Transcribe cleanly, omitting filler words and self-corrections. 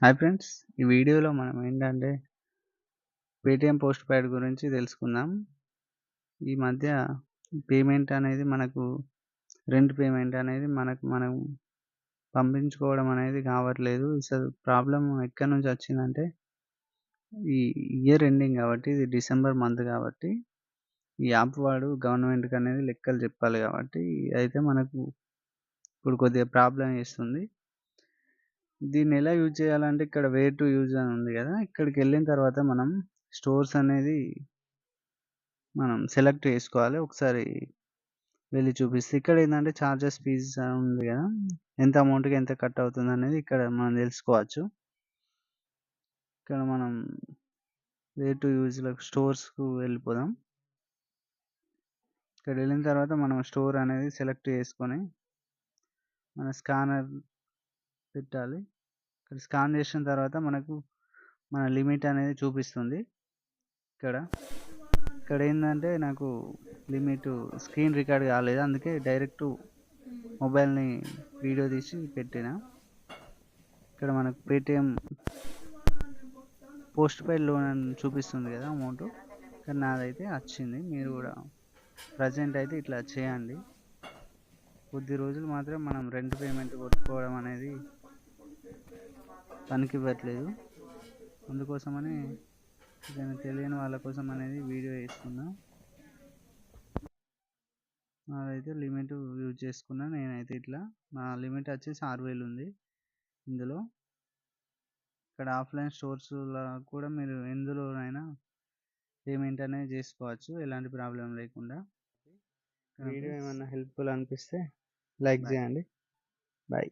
Hi friends, ఈ వీడియోలో మనం ఏంటంటే పేటిఎం పోస్ట్ పెయిడ్ గురించి తెలుసుకుందాం. ఈ మధ్య పేమెంట్ అనేది రెంట్ పేమెంట్ అనేది మనం పంపించుకోవడం అనేది కావట్లేదు. అసలు ప్రాబ్లమ్ ఎక్కడి నుంచి వచ్చిందంటే ఈ ఇయర్ ఎండింగ్ కాబట్టి, ఇది డిసెంబర్ మంత్ కాబట్టి ఈ యాప్ వాడు గవర్నమెంట్కి అనేది లెక్కలు చెప్పాలి కాబట్టి అయితే మనకు ఇప్పుడు కొద్దిగా ప్రాబ్లం చేస్తుంది. దీన్ని ఎలా యూజ్ చేయాలంటే ఇక్కడ వే టు యూజ్ అని ఉంది కదా, ఇక్కడికి వెళ్ళిన తర్వాత మనం స్టోర్స్ అనేది మనం సెలెక్ట్ చేసుకోవాలి. ఒకసారి వెళ్ళి చూపిస్తే ఇక్కడ ఏంటంటే చార్జెస్ ఫీజ్ అని ఉంది కదా, ఎంత అమౌంట్కి ఎంత కట్ అవుతుంది అనేది ఇక్కడ మనం తెలుసుకోవచ్చు. ఇక్కడ మనం వే టు యూజ్లో స్టోర్స్కు వెళ్ళిపోదాం. ఇక్కడ వెళ్ళిన తర్వాత మనం స్టోర్ అనేది సెలెక్ట్ చేసుకొని మన స్కానర్ పెట్టాలి. ఇక్కడ స్కాన్ చేసిన తర్వాత మనకు మన లిమిట్ అనేది చూపిస్తుంది. ఇక్కడ ఏంటంటే నాకు లిమిట్ స్క్రీన్ రికార్డ్ కాలేదు, అందుకే డైరెక్ట్ మొబైల్ని వీడియో తీసి పెట్టిన. ఇక్కడ మనకు పేటిఎం పోస్ట్ పెయిడ్ లోన్ అని చూపిస్తుంది కదా అమౌంట్, ఇక్కడ నాదైతే వచ్చింది. మీరు కూడా ప్రజెంట్ అయితే ఇట్లా చేయండి. కొద్ది రోజులు మాత్రం మనం రెంట్ పేమెంట్ కొట్టుకోవడం అనేది పనికి ఇవ్వట్లేదు, అందుకోసమని దాన్ని తెలియని వాళ్ళ కోసం అనేది వీడియో వేసుకున్నా. నాదైతే లిమిట్ యూజ్ చేసుకున్నా. నేనైతే ఇట్లా నా లిమిట్ వచ్చేసి 6000 ఉంది. ఇందులో ఇక్కడ ఆఫ్లైన్ స్టోర్స్లో కూడా మీరు ఎందులోనైనా పేమెంట్ అనేది చేసుకోవచ్చు, ఎలాంటి ప్రాబ్లం లేకుండా. వీడియో ఏమైనా హెల్ప్ఫుల్ అనిపిస్తే లైక్ చేయండి. బాయ్.